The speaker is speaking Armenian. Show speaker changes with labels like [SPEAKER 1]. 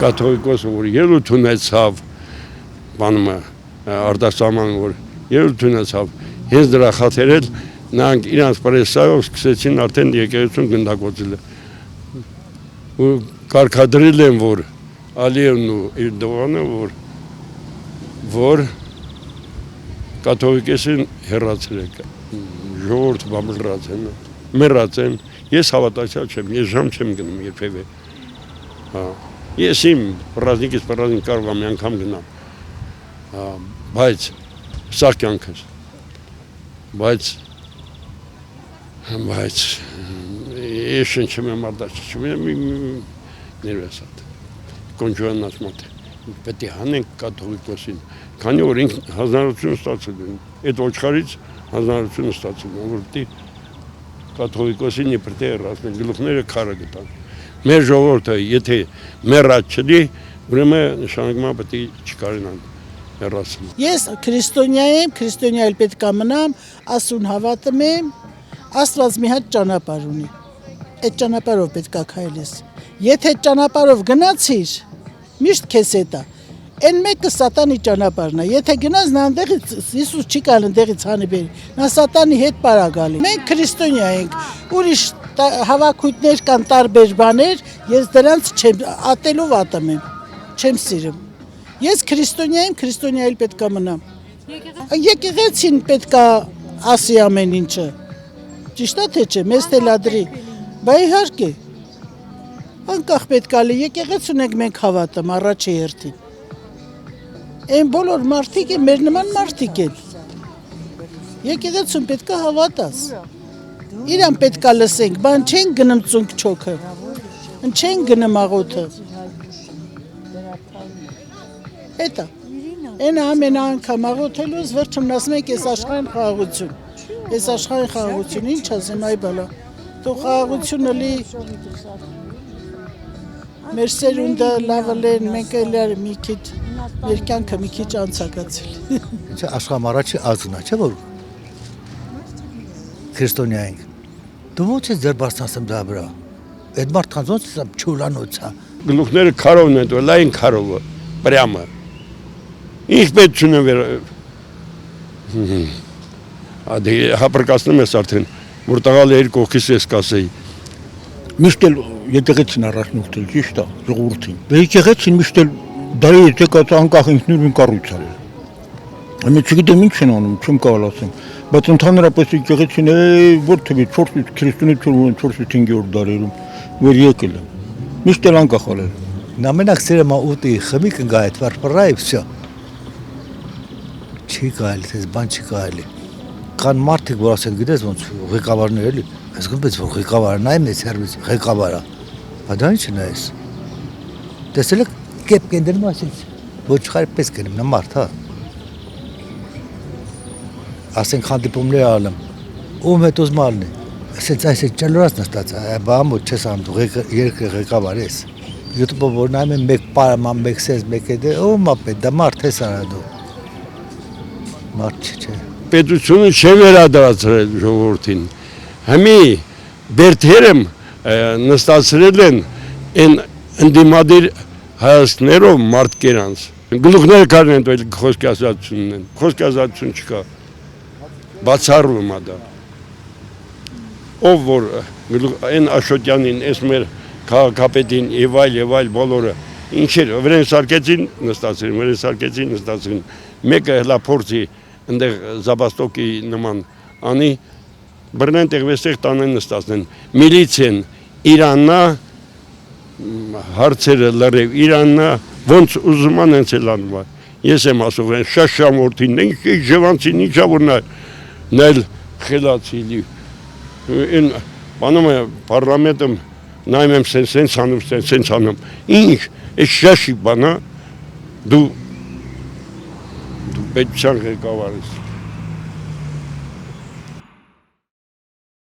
[SPEAKER 1] կաթողիկոսը, որ ելույթ ունեցավ, բանումը արտասահման, որ ելույթ ունեցավ, հենց դրա խաթերել, նրանք իրանց պրեսայով սկսեցին արդեն եկեղեցուն գնդակոծել։ Ու կարգադրել են, որ Ալիևն ու Էրդողանը, որ կաթողիկոսին հեռացրել է, ժողովուրդը բամբլրած են, մեռած են, ես հավատացյալ չեմ, ես ժամ չեմ գնում երբևէ։ Ես իմ պրազնիկից պրազնիկ կարող եմ մի անգամ գնամ, բայց սա կյանքս, բայց ես շնչում եմ արդաշչում եմ ներվեսատ, կոնջուաննաց մոտ պետք է հանենք կաթողիկոսին, քանի որ ինքն հանրություն ստացել են, այդ ոչխարից հանրություն ստացել են, որ պետք է կաթողիկոսին իբր թե հեռացնել, գլուխները քարը գտան։ Մեր ժողովուրդը, եթե մեռած չլի, ուրեմն նշանակում է պետք է չկարենան հեռացնել։
[SPEAKER 2] Ես քրիստոնյա եմ, քրիստոնյա էլ պետք է մնամ, Աստծուն հավատում եմ, Աստված մի հատ ճանապարհ ունի։ Այդ ճանապարհով պետք է քայլես։ Եթե այդ ճանապարհով գնացիր, միշտ քեզ հետ է։ Այն մեկը սատանի ճանապարհն է։ Եթե գնաս նա այնտեղից Հիսուս չի գալ այնտեղից հանի բերի։ Նա սատանի հետ պարա գալի։ Մենք քրիստոնյա ենք, ուրիշ հավաքույթներ կան տարբեր բաներ, ես դրանց չեմ ատելով ատում եմ, չեմ սիրում։ Ես քրիստոնյա եմ, քրիստոնյա էլ պետք է մնամ։ Եկեղեցին պետք է ասի ամեն ինչը։ Ճիշտ է թե չէ, մեզ թե լադրի։ Բա իհարկե։ Անկախ պետք է լի, եկեղեցուն ենք մենք հավատում առաջի հերթին։ Այն բոլոր մարդիկ են, մեր նման մարդիկ են։ Եկեղեցուն պետք է հավատաս։ Իրան պետք է լսենք, բան չեն գնում ծունկ չոքը, չեն գնում աղոթը։ Էտա, այն ամեն անգամ աղոթելուց վերջում ասում ենք ես աշխարհին խաղաղություն, ես աշխարհին խաղաղություն, ինչ ասեմ այ բալա, թող խաղաղությունը լի, մեր սերունդը լավը լեն, մենք էլ մի քիչ, մեր կյանքը մի քիչ անցակացել։
[SPEAKER 3] Աշխարհում առաջի ազգն է, չէ՞ որ քրիստոնյա ենք։ Դու ո՞նց ես ձեր բարձրացում դա վրա։ Այդ մարդկանց ո՞նց է չուլանոց է։
[SPEAKER 1] Գլուխները քարովն են, լայն քարովը, պրյամը։ Ինչ պետք չունեմ վեր։ Ադե հապրկացնում ես արդեն, որ տղալը իր կողքից ես կասեի։
[SPEAKER 4] Միշտ էլ եկեղեցին առաջնորդել, ճիշտ է, ժողովրդին։ Դե եկեղեցին միշտ էլ դարի եկած անկախ ինքնուրույն կառույց է։ Ամեն չգիտեմ ինչ են անում, չեմ կարող ասեմ, բայց ընդհանրապես եկեղեցին որ թվի 4 քրիստոնյա 4-5-րդ դարերում որ եկել է։ Միշտ էլ անկախ ալել։
[SPEAKER 3] На менах սերմա ուտի խմիկ ընկա այդ վարպռայ վсё։ Չի կարելի, դες բան չի կարելի։ Կան մարդիկ, որ ասեն, գիտես ոնց ղեկավարներ էլի, ես գիտես որ ղեկավարն այ մեծ սերվիս ղեկավարա։ Բայց դա ինչ նայես։ Տեսել եք կեպ կենդրում ասից, ոչխարի պես կերում նա մարդ, հա։ Ասենք հանդիպումներ ալեմ, ում հետ ուզում ալնի, ասենց այս է ճալորած նստած, բամ որ չես անում, դու երկրի ղեկավար ես։ YouTube-ով որ նայում եմ մեկ պարաման, մեկ սեզ, մեկ է դե, ում ապետ, դա մարդ ես արա դու։ Մարդ չէ։
[SPEAKER 1] Պետությունը չէ վերադարձրել ժողովրդին։ Հիմի բերդերը նստացրել են այն ընդդիմադիր հայացքներով մարդկանց։ Գլուխները կան են տվել խոսքի ազատությունն են։ Խոսքի ազատություն չկա։ Բացառվում է դա։ Ով որ այն Աշոտյանին, այս մեր քաղաքապետին եւ այլ բոլորը ինչեր վրան սարկեցին նստացին, մեկը հլա փորձի այնտեղ Զաբաստոկի նման անի բռնեն տեղվեստեղ տանեն նստացնեն միլիցիան Իրաննա հարցերը լրիվ Իրաննա ոնց ուզում են ցելանվա ես եմ ասում են շաշամորտին ինչ ժևանցին ինչա որ նայել խելացի այն բանում է պարլամենտում նայում եմ սենց անում ինչ այս շաշի բանա դու պետք չան ղեկավար ես